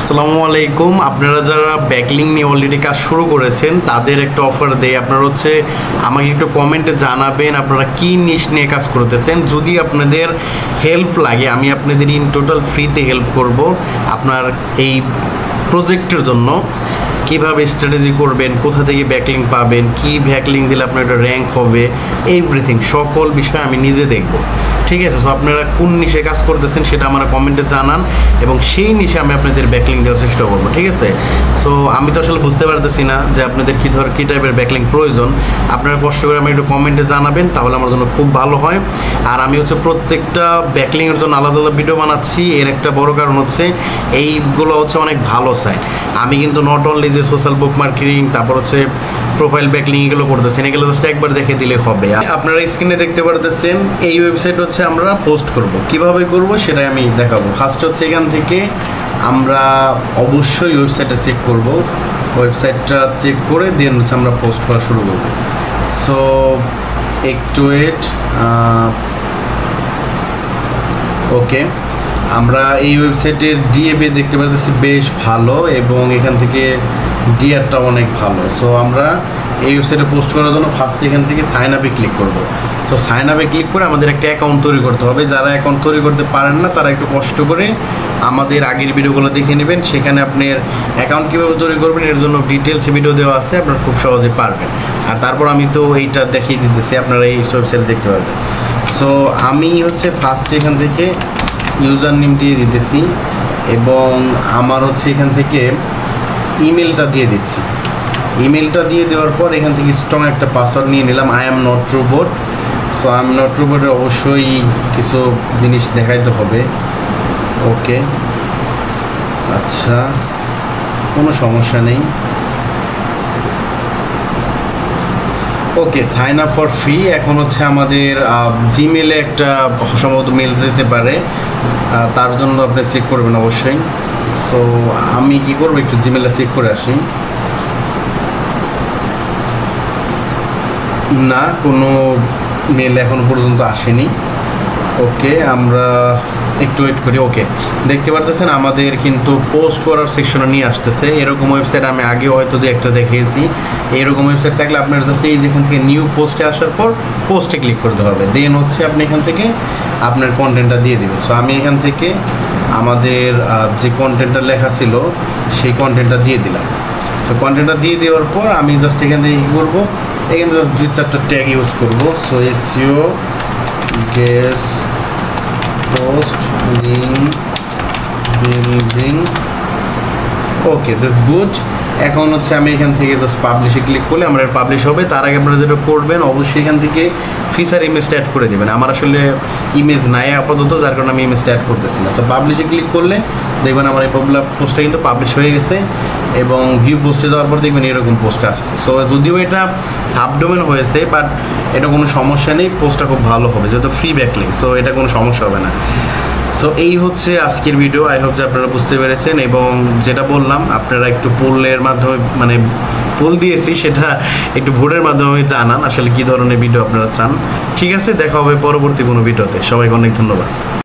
আসসালামু আলাইকুম। আপনারা যারা ব্যাকলিং নিয়ে অলরেডি কাজ শুরু করেছেন তাদের একটা অফার দেয়। আপনারা আমাকে একটু কমেন্টে জানাবেন আপনারা কি নিশ নিয়ে কাজ করতেছেন। যদি আপনাদের হেল্প লাগে আমি আপনাদের ইন টোটাল ফ্রিতে হেল্প করব আপনার এই প্রজেক্টের জন্য। কিভাবে স্ট্র্যাটেজি করবেন, কোথা থেকে ব্যাকলিং পাবেন, কি ব্যাকলিং দিলে আপনার একটা র্যাঙ্ক হবে, এভরিথিং সকল বিষয় আমি নিজে দেখব। ঠিক আছে? সো আপনারা কোন নিশে কাজ করতেছেন সেটা আমার কমেন্টে জানান এবং সেই নিশে আমি আপনাদের ব্যাকলিং দেওয়ার চেষ্টা করবো। ঠিক আছে? সো আমি তো আসলে বুঝতে পারতেছি না যে আপনাদের কী টাইপের ব্যাকলিং প্রয়োজন। আপনারা কষ্ট করে আমি একটু কমেন্টে জানাবেন, তাহলে আমার জন্য খুব ভালো হয়। আর আমি প্রত্যেকটা ব্যাকলিংয়ের জন্য আলাদা আলাদা ভিডিও বানাচ্ছি। এর একটা বড় কারণ এইগুলো অনেক ভালো সাইট। আমি কিন্তু নট অনলি যে সোশ্যাল বুক মার্কেটিং, তারপর প্রোফাইল ব্যাকলিং এগুলো করতেছেন, এগুলো জাস্ট একবার দেখে দিলে হবে। আপনারা স্ক্রিনে দেখতে পারতেছেন এই ওয়েবসাইট আমরা পোস্ট করব। কিভাবে করব সেটাই আমি দেখাবো। ফার্স্ট এখান থেকে আমরা অবশ্যই ওয়েবসাইটটা চেক করব। ওয়েবসাইটটা চেক করে দেন আমরা পোস্ট করা শুরু করব। সো একটু ওয়েট। ওকে, আমরা এই ওয়েবসাইটের ডিএবি দেখতে পাচ্ছি বেশ ভালো এবং এখান থেকে ডিআরটা অনেক ভালো। সো আমরা এই ওয়েবসাইটে পোস্ট করার জন্য ফার্স্টে এখান থেকে সাইন আপে ক্লিক করব। সো সাইন আপে ক্লিক করে আমাদের একটা অ্যাকাউন্ট তৈরি করতে হবে। যারা অ্যাকাউন্ট তৈরি করতে পারেন না তারা একটু কষ্ট করে আমাদের আগের ভিডিওগুলো দেখে নেবেন। সেখানে আপনার অ্যাকাউন্ট কীভাবে তৈরি করবেন এর জন্য ডিটেলস ভিডিও দেওয়া আছে, আপনারা খুব সহজে পারবেন। আর তারপর আমি তো এইটা দেখিয়ে দিতেছি, আপনারা এই ওয়েবসাইটে দেখতে পারবেন। সো আমি ফার্স্টে এখান থেকে ইউজার নেম দিয়ে দিতেছি এবং আমার এখান থেকে ইমেলটা দিয়ে দিচ্ছি। ইমেলটা দিয়ে দেওয়ার পর এখান থেকে স্ট্রং একটা পাসওয়ার্ড নিয়ে নিলাম, I am not robot. So I am not রোবটের অবশ্যই কিছু জিনিস দেখাইতে হবে। ওকে, আচ্ছা, কোনো সমস্যা নেই। ওকে, সাইন আপ ফর ফ্রি। এখন আমাদের জিমেলে একটা সম্ভবত মেল যেতে পারে, তার জন্য আপনি চেক করবেন অবশ্যই। সো আমি কি করবো, একটু জিমেলটা চেক করে আসি। না, কোনো মেল এখনো পর্যন্ত আসেনি। ওকে, আমরা একটু ওয়েট করি। ওকে, দেখতে পারতেছেন আমাদের কিন্তু পোস্ট করার সেকশনে নিয়ে আসতেছে। এরকম ওয়েবসাইট আমি আগেও হয়তো একটা দেখিয়েছি। এরকম ওয়েবসাইট থাকলে আপনার জাস্ট এই যেখান থেকে নিউ পোস্টে আসার পর পোস্টে ক্লিক করতে হবে। দেন আপনি এখান থেকে আপনার কন্টেন্টটা দিয়ে দেবেন। সো আমি এখান থেকে আমাদের যে কন্টেন্টটা লেখা ছিল সেই কন্টেন্টটা দিয়ে দিলাম। সো কন্টেন্টটা দিয়ে দেওয়ার পর আমি জাস্ট এখান থেকে কী করবো, এখানে জাস্ট 2-4টা ট্যাগ ইউজ করবো। So SEO guess post building. Okay, that's good. এখন আমি এখান থেকে জাস্ট পাবলিশে ক্লিক করলে আমার পাবলিশ হবে। তার আগে আপনারা যেটা করবেন অবশ্যই এখান থেকে ফিচার ইমেজটা অ্যাড করে দেবেন। আমার আসলে ইমেজ নাই আপাতত, যার কারণে আমি ইমেজটা অ্যাড করতেছি না। সো পাবলিশে ক্লিক করলে দেখবেন আমার এই পোস্টটা কিন্তু পাবলিশ হয়ে গেছে এবং ভিউ পোস্টে যাওয়ার পর দেখবেন এরকম পোস্ট আসছে। সো যদিও এটা সাবডোমেন হয়েছে, বাট এটা কোনো সমস্যা নেই, পোস্টটা খুব ভালো হবে যেহেতু ফ্রি ব্যাকলিং। সো এটা কোনো সমস্যা হবে না। সো এই আজকের ভিডিও। আই হোপ যে আপনারা বুঝতে পেরেছেন এবং যেটা বললাম আপনারা একটু পোলের মাধ্যমে পোল দিয়েছি সেটা একটু ভোটের মাধ্যমে জানান আসলে কী ধরনের ভিডিও আপনারা চান। ঠিক আছে, দেখা হবে পরবর্তী কোনো ভিডিওতে। সবাইকে অনেক ধন্যবাদ।